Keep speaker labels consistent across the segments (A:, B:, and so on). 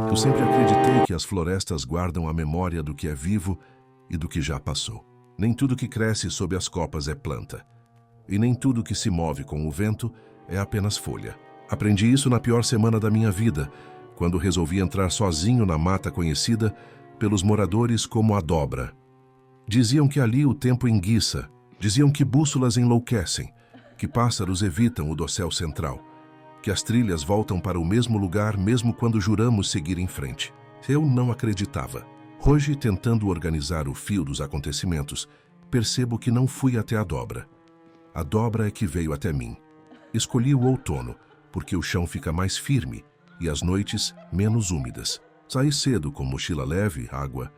A: Eu sempre acreditei que as florestas guardam a memória do que é vivo e do que já passou. Nem tudo que cresce sob as copas é planta. E nem tudo que se move com o vento é apenas folha. Aprendi isso na pior semana da minha vida, quando resolvi entrar sozinho na mata conhecida pelos moradores como a Dobra. Diziam que ali o tempo enguiça, diziam que bússolas enlouquecem, que pássaros evitam o dossel central, que as trilhas voltam para o mesmo lugar mesmo quando juramos seguir em frente. Eu não acreditava. Hoje, tentando organizar o fio dos acontecimentos, percebo que não fui até a Dobra. A Dobra é que veio até mim. Escolhi o outono, porque o chão fica mais firme e as noites menos úmidas. Saí cedo com mochila leve, água,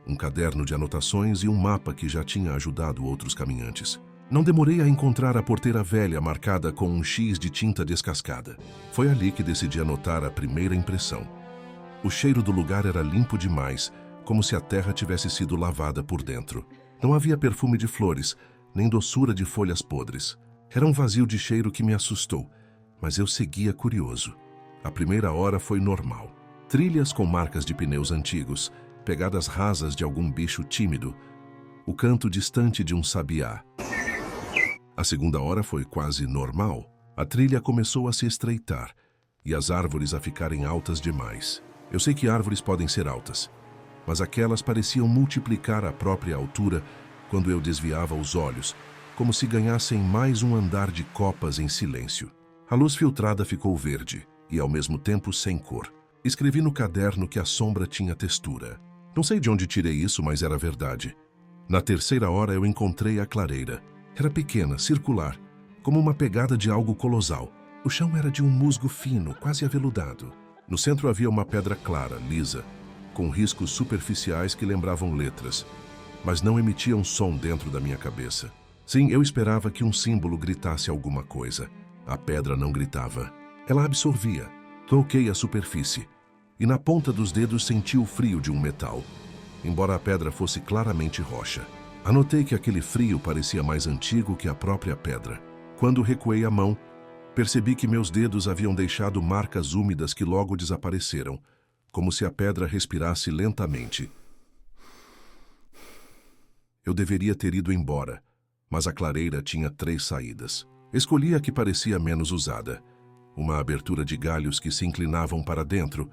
A: um caderno de anotações e um mapa que já tinha ajudado outros caminhantes. Não demorei a encontrar a porteira velha marcada com um X de tinta descascada. Foi ali que decidi anotar a primeira impressão. O cheiro do lugar era limpo demais, como se a terra tivesse sido lavada por dentro. Não havia perfume de flores, nem doçura de folhas podres. Era um vazio de cheiro que me assustou, mas eu seguia curioso. A primeira hora foi normal. Trilhas com marcas de pneus antigos, pegadas rasas de algum bicho tímido, o canto distante de um sabiá. A segunda hora foi quase normal. A trilha começou a se estreitar e as árvores a ficarem altas demais. Eu sei que árvores podem ser altas, mas aquelas pareciam multiplicar a própria altura quando eu desviava os olhos, como se ganhassem mais um andar de copas em silêncio. A luz filtrada ficou verde e, ao mesmo tempo, sem cor. Escrevi no caderno que a sombra tinha textura. Não sei de onde tirei isso, mas era verdade. Na terceira hora eu encontrei a clareira. Era pequena, circular, como uma pegada de algo colossal. O chão era de um musgo fino, quase aveludado. No centro havia uma pedra clara, lisa, com riscos superficiais que lembravam letras, mas não emitiam som dentro da minha cabeça. Sim, eu esperava que um símbolo gritasse alguma coisa. A pedra não gritava. Ela absorvia. Toquei a superfície e na ponta dos dedos senti o frio de um metal, embora a pedra fosse claramente rocha. Anotei que aquele frio parecia mais antigo que a própria pedra. Quando recuei a mão, percebi que meus dedos haviam deixado marcas úmidas que logo desapareceram, como se a pedra respirasse lentamente. Eu deveria ter ido embora, mas a clareira tinha 3 saídas. Escolhi a que parecia menos usada, uma abertura de galhos que se inclinavam para dentro,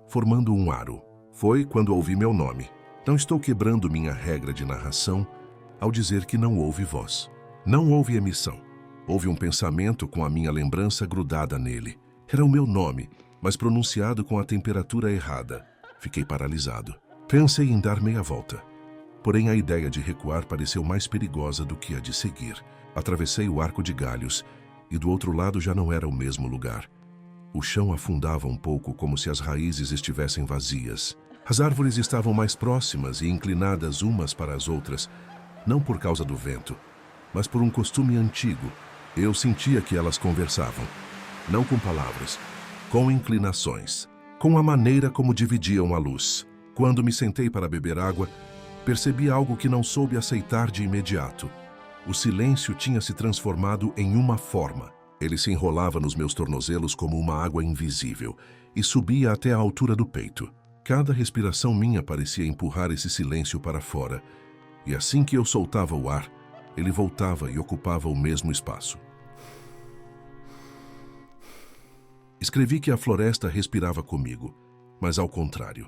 A: formando um aro. Foi quando ouvi meu nome. Não estou quebrando minha regra de narração ao dizer que não houve voz. Não houve emissão. Houve um pensamento com a minha lembrança grudada nele. Era o meu nome, mas pronunciado com a temperatura errada. Fiquei paralisado. Pensei em dar meia volta. Porém, a ideia de recuar pareceu mais perigosa do que a de seguir. Atravessei o arco de galhos e do outro lado já não era o mesmo lugar. O chão afundava um pouco como se as raízes estivessem vazias. As árvores estavam mais próximas e inclinadas umas para as outras, não por causa do vento, mas por um costume antigo. Eu sentia que elas conversavam, não com palavras, com inclinações, com a maneira como dividiam a luz. Quando me sentei para beber água, percebi algo que não soube aceitar de imediato. O silêncio tinha se transformado em uma forma. Ele se enrolava nos meus tornozelos como uma água invisível e subia até a altura do peito. Cada respiração minha parecia empurrar esse silêncio para fora, e assim que eu soltava o ar, ele voltava e ocupava o mesmo espaço. Escrevi que a floresta respirava comigo, mas ao contrário.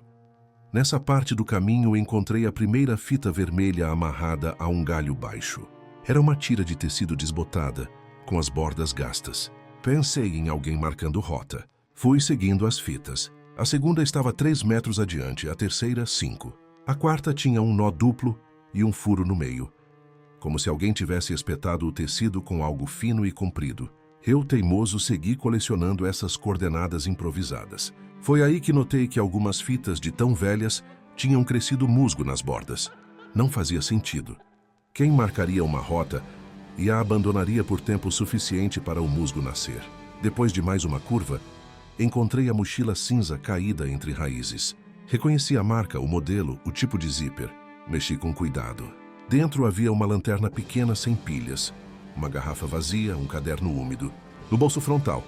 A: Nessa parte do caminho encontrei a primeira fita vermelha amarrada a um galho baixo. Era uma tira de tecido desbotada, com as bordas gastas. Pensei em alguém marcando rota. Fui seguindo as fitas. A segunda estava 3 metros adiante, a terceira 5. A quarta tinha um nó duplo e um furo no meio, como se alguém tivesse espetado o tecido com algo fino e comprido. Eu, teimoso, segui colecionando essas coordenadas improvisadas. Foi aí que notei que algumas fitas de tão velhas tinham crescido musgo nas bordas. Não fazia sentido. Quem marcaria uma rota e a abandonaria por tempo suficiente para o musgo nascer? Depois de mais uma curva, encontrei a mochila cinza caída entre raízes. Reconheci a marca, o modelo, o tipo de zíper. Mexi com cuidado. Dentro havia uma lanterna pequena sem pilhas, uma garrafa vazia, um caderno úmido. No bolso frontal,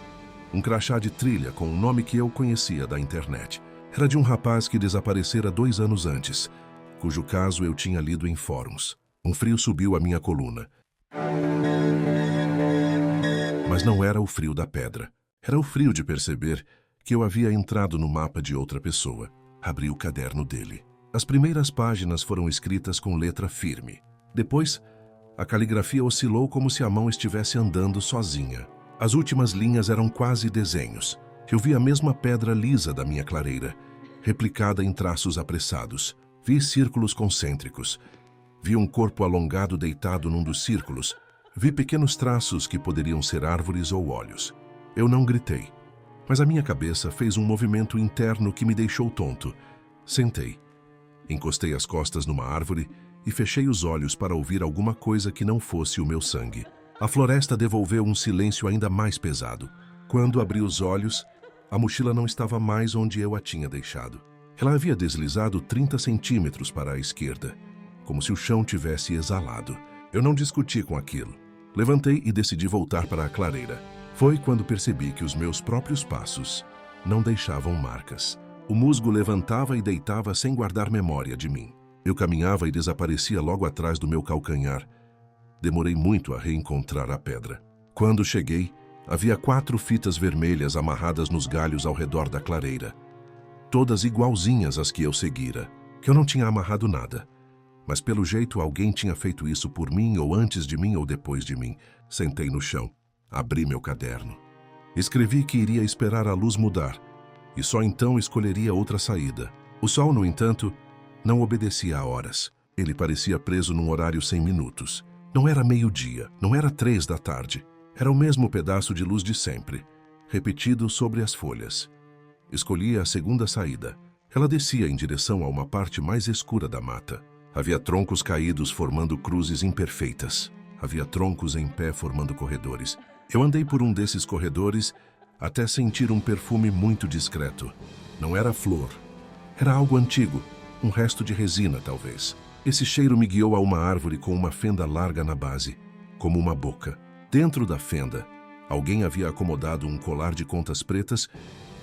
A: um crachá de trilha com um nome que eu conhecia da internet. Era de um rapaz que desaparecera 2 anos antes, cujo caso eu tinha lido em fóruns. Um frio subiu a minha coluna. Mas não era o frio da pedra. Era o frio de perceber que eu havia entrado no mapa de outra pessoa. Abri o caderno dele. As primeiras páginas foram escritas com letra firme. Depois, a caligrafia oscilou como se a mão estivesse andando sozinha. As últimas linhas eram quase desenhos. Eu vi a mesma pedra lisa da minha clareira, replicada em traços apressados. Vi círculos concêntricos. Vi um corpo alongado deitado num dos círculos. Vi pequenos traços que poderiam ser árvores ou olhos. Eu não gritei, mas a minha cabeça fez um movimento interno que me deixou tonto. Sentei. Encostei as costas numa árvore e fechei os olhos para ouvir alguma coisa que não fosse o meu sangue. A floresta devolveu um silêncio ainda mais pesado. Quando abri os olhos, a mochila não estava mais onde eu a tinha deixado. Ela havia deslizado 30 centímetros para a esquerda, como se o chão tivesse exalado. Eu não discuti com aquilo. Levantei e decidi voltar para a clareira. Foi quando percebi que os meus próprios passos não deixavam marcas. O musgo levantava e deitava sem guardar memória de mim. Eu caminhava e desaparecia logo atrás do meu calcanhar. Demorei muito a reencontrar a pedra. Quando cheguei, havia 4 fitas vermelhas amarradas nos galhos ao redor da clareira. Todas igualzinhas às que eu seguira, que eu não tinha amarrado nada. Mas pelo jeito alguém tinha feito isso por mim, ou antes de mim, ou depois de mim. Sentei no chão. Abri meu caderno. Escrevi que iria esperar a luz mudar, e só então escolheria outra saída. O sol, no entanto, não obedecia a horas. Ele parecia preso num horário sem minutos. Não era meio-dia, não era 3 da tarde. Era o mesmo pedaço de luz de sempre, repetido sobre as folhas. Escolhi a segunda saída. Ela descia em direção a uma parte mais escura da mata. Havia troncos caídos formando cruzes imperfeitas. Havia troncos em pé formando corredores. Eu andei por um desses corredores até sentir um perfume muito discreto. Não era flor. Era algo antigo, um resto de resina, talvez. Esse cheiro me guiou a uma árvore com uma fenda larga na base, como uma boca. Dentro da fenda, alguém havia acomodado um colar de contas pretas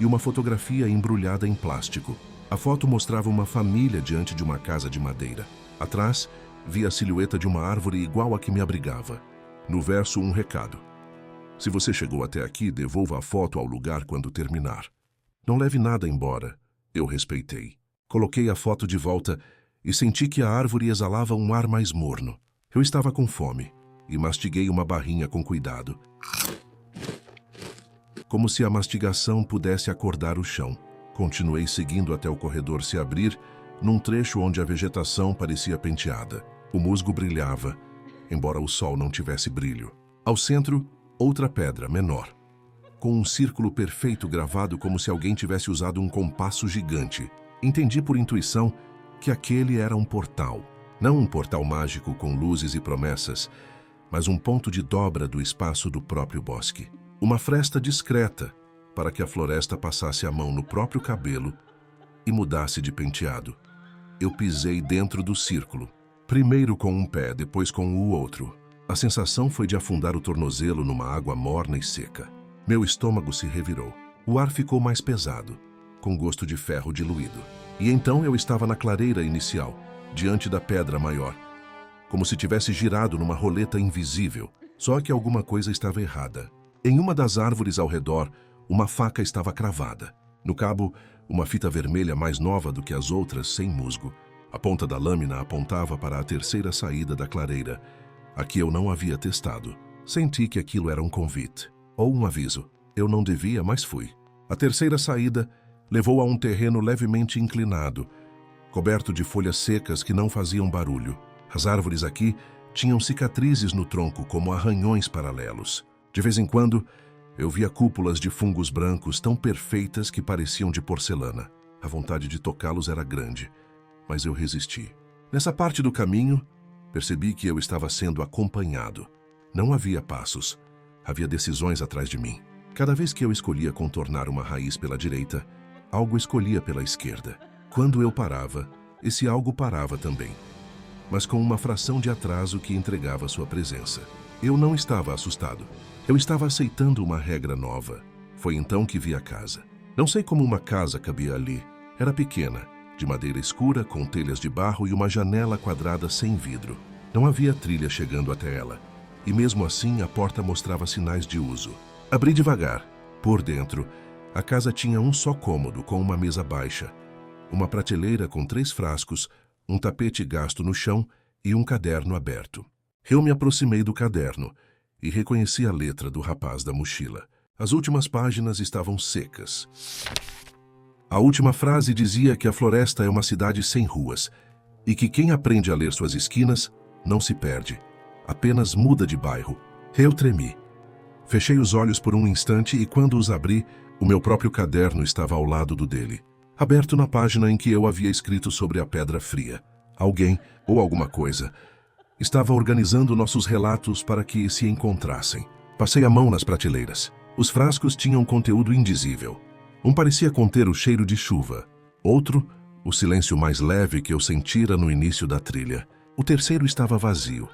A: e uma fotografia embrulhada em plástico. A foto mostrava uma família diante de uma casa de madeira. Atrás, vi a silhueta de uma árvore igual à que me abrigava. No verso, um recado. Se você chegou até aqui, devolva a foto ao lugar quando terminar. Não leve nada embora. Eu respeitei. Coloquei a foto de volta e senti que a árvore exalava um ar mais morno. Eu estava com fome e mastiguei uma barrinha com cuidado, como se a mastigação pudesse acordar o chão. Continuei seguindo até o corredor se abrir, num trecho onde a vegetação parecia penteada. O musgo brilhava, embora o sol não tivesse brilho. Ao centro, outra pedra, menor, com um círculo perfeito gravado como se alguém tivesse usado um compasso gigante. Entendi por intuição que aquele era um portal. Não um portal mágico com luzes e promessas, mas um ponto de dobra do espaço do próprio bosque. Uma fresta discreta para que a floresta passasse a mão no próprio cabelo e mudasse de penteado. Eu pisei dentro do círculo, primeiro com um pé, depois com o outro. A sensação foi de afundar o tornozelo numa água morna e seca. Meu estômago se revirou. O ar ficou mais pesado, com gosto de ferro diluído. E então eu estava na clareira inicial, diante da pedra maior, como se tivesse girado numa roleta invisível. Só que alguma coisa estava errada. Em uma das árvores ao redor, uma faca estava cravada. No cabo, uma fita vermelha mais nova do que as outras, sem musgo. A ponta da lâmina apontava para a terceira saída da clareira, a que eu não havia testado. Senti que aquilo era um convite, ou um aviso. Eu não devia, mas fui. A terceira saída levou a um terreno levemente inclinado, coberto de folhas secas que não faziam barulho. As árvores aqui tinham cicatrizes no tronco como arranhões paralelos. De vez em quando, eu via cúpulas de fungos brancos tão perfeitas que pareciam de porcelana. A vontade de tocá-los era grande, mas eu resisti. Nessa parte do caminho, percebi que eu estava sendo acompanhado. Não havia passos, havia decisões atrás de mim. Cada vez que eu escolhia contornar uma raiz pela direita, algo escolhia pela esquerda. Quando eu parava, esse algo parava também, mas com uma fração de atraso que entregava sua presença. Eu não estava assustado. Eu estava aceitando uma regra nova. Foi então que vi a casa. Não sei como uma casa cabia ali. Era pequena, de madeira escura, com telhas de barro e uma janela quadrada sem vidro. Não havia trilha chegando até ela, e mesmo assim a porta mostrava sinais de uso. Abri devagar. Por dentro, a casa tinha um só cômodo com uma mesa baixa, uma prateleira com 3 frascos, um tapete gasto no chão e um caderno aberto. Eu me aproximei do caderno e reconheci a letra do rapaz da mochila. As últimas páginas estavam secas. A última frase dizia que a floresta é uma cidade sem ruas e que quem aprende a ler suas esquinas não se perde, apenas muda de bairro. Eu tremi. Fechei os olhos por um instante e quando os abri, o meu próprio caderno estava ao lado do dele, aberto na página em que eu havia escrito sobre a Pedra Fria. Alguém, ou alguma coisa, estava organizando nossos relatos para que se encontrassem. Passei a mão nas prateleiras. Os frascos tinham conteúdo indizível. Um parecia conter o cheiro de chuva. Outro, o silêncio mais leve que eu sentira no início da trilha. O terceiro estava vazio,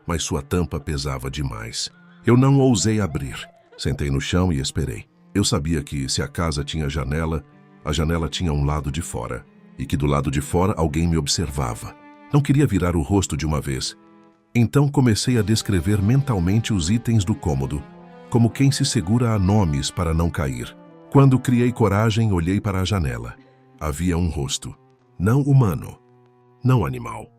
A: mas sua tampa pesava demais. Eu não ousei abrir. Sentei no chão e esperei. Eu sabia que, se a casa tinha janela, a janela tinha um lado de fora, e que do lado de fora alguém me observava. Não queria virar o rosto de uma vez. Então comecei a descrever mentalmente os itens do cômodo, como quem se segura a nomes para não cair. Quando criei coragem, olhei para a janela. Havia um rosto. Não humano. Não animal.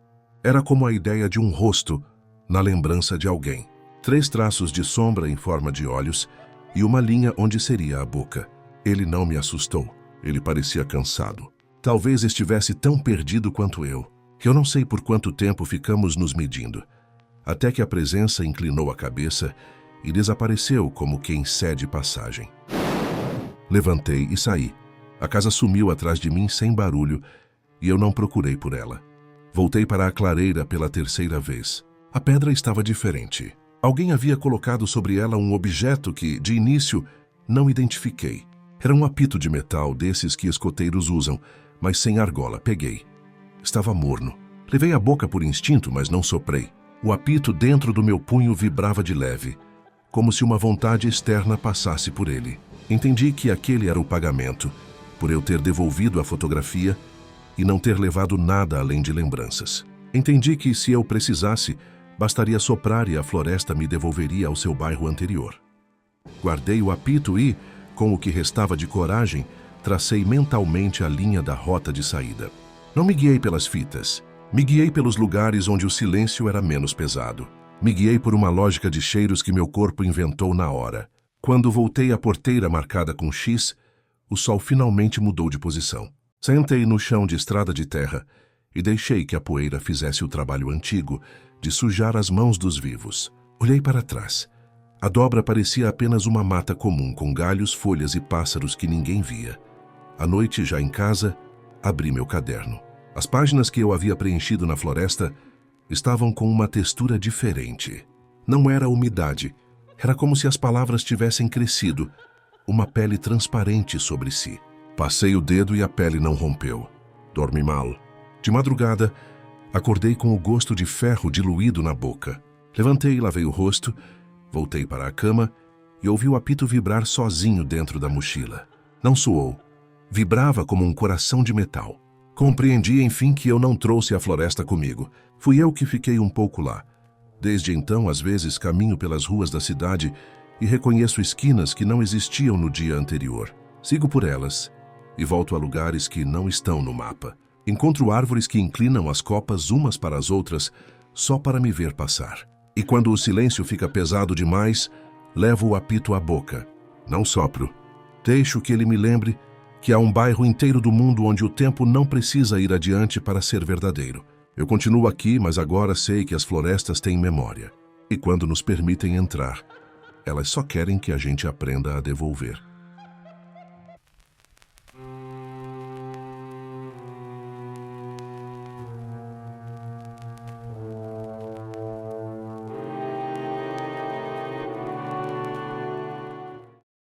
A: Era como a ideia de um rosto na lembrança de alguém. 3 traços de sombra em forma de olhos e uma linha onde seria a boca. Ele não me assustou. Ele parecia cansado. Talvez estivesse tão perdido quanto eu. Eu não sei por quanto tempo ficamos nos medindo, até que a presença inclinou a cabeça e desapareceu como quem cede passagem. Levantei e saí. A casa sumiu atrás de mim sem barulho e eu não procurei por ela. Voltei para a clareira pela 3ª vez. A pedra estava diferente. Alguém havia colocado sobre ela um objeto que, de início, não identifiquei. Era um apito de metal desses que escoteiros usam, mas sem argola. Peguei. Estava morno. Levei a boca por instinto, mas não soprei. O apito dentro do meu punho vibrava de leve, como se uma vontade externa passasse por ele. Entendi que aquele era o pagamento, por eu ter devolvido a fotografia e não ter levado nada além de lembranças. Entendi que, se eu precisasse, bastaria soprar e a floresta me devolveria ao seu bairro anterior. Guardei o apito e, com o que restava de coragem, tracei mentalmente a linha da rota de saída. Não me guiei pelas fitas. Me guiei pelos lugares onde o silêncio era menos pesado. Me guiei por uma lógica de cheiros que meu corpo inventou na hora. Quando voltei à porteira marcada com X, o sol finalmente mudou de posição. Sentei no chão de estrada de terra e deixei que a poeira fizesse o trabalho antigo de sujar as mãos dos vivos. Olhei para trás. A dobra parecia apenas uma mata comum, com galhos, folhas e pássaros que ninguém via. À noite, já em casa, abri meu caderno. As páginas que eu havia preenchido na floresta estavam com uma textura diferente. Não era umidade. Era como se as palavras tivessem crescido, uma pele transparente sobre si. Passei o dedo e a pele não rompeu. Dormi mal. De madrugada, acordei com o gosto de ferro diluído na boca. Levantei e lavei o rosto, voltei para a cama e ouvi o apito vibrar sozinho dentro da mochila. Não soou. Vibrava como um coração de metal. Compreendi, enfim, que eu não trouxe a floresta comigo. Fui eu que fiquei um pouco lá. Desde então, às vezes, caminho pelas ruas da cidade e reconheço esquinas que não existiam no dia anterior. Sigo por elas e volto a lugares que não estão no mapa. Encontro árvores que inclinam as copas umas para as outras só para me ver passar. E quando o silêncio fica pesado demais, levo o apito à boca. Não sopro. Deixo que ele me lembre que há um bairro inteiro do mundo onde o tempo não precisa ir adiante para ser verdadeiro. Eu continuo aqui, mas agora sei que as florestas têm memória. E quando nos permitem entrar, elas só querem que a gente aprenda a devolver.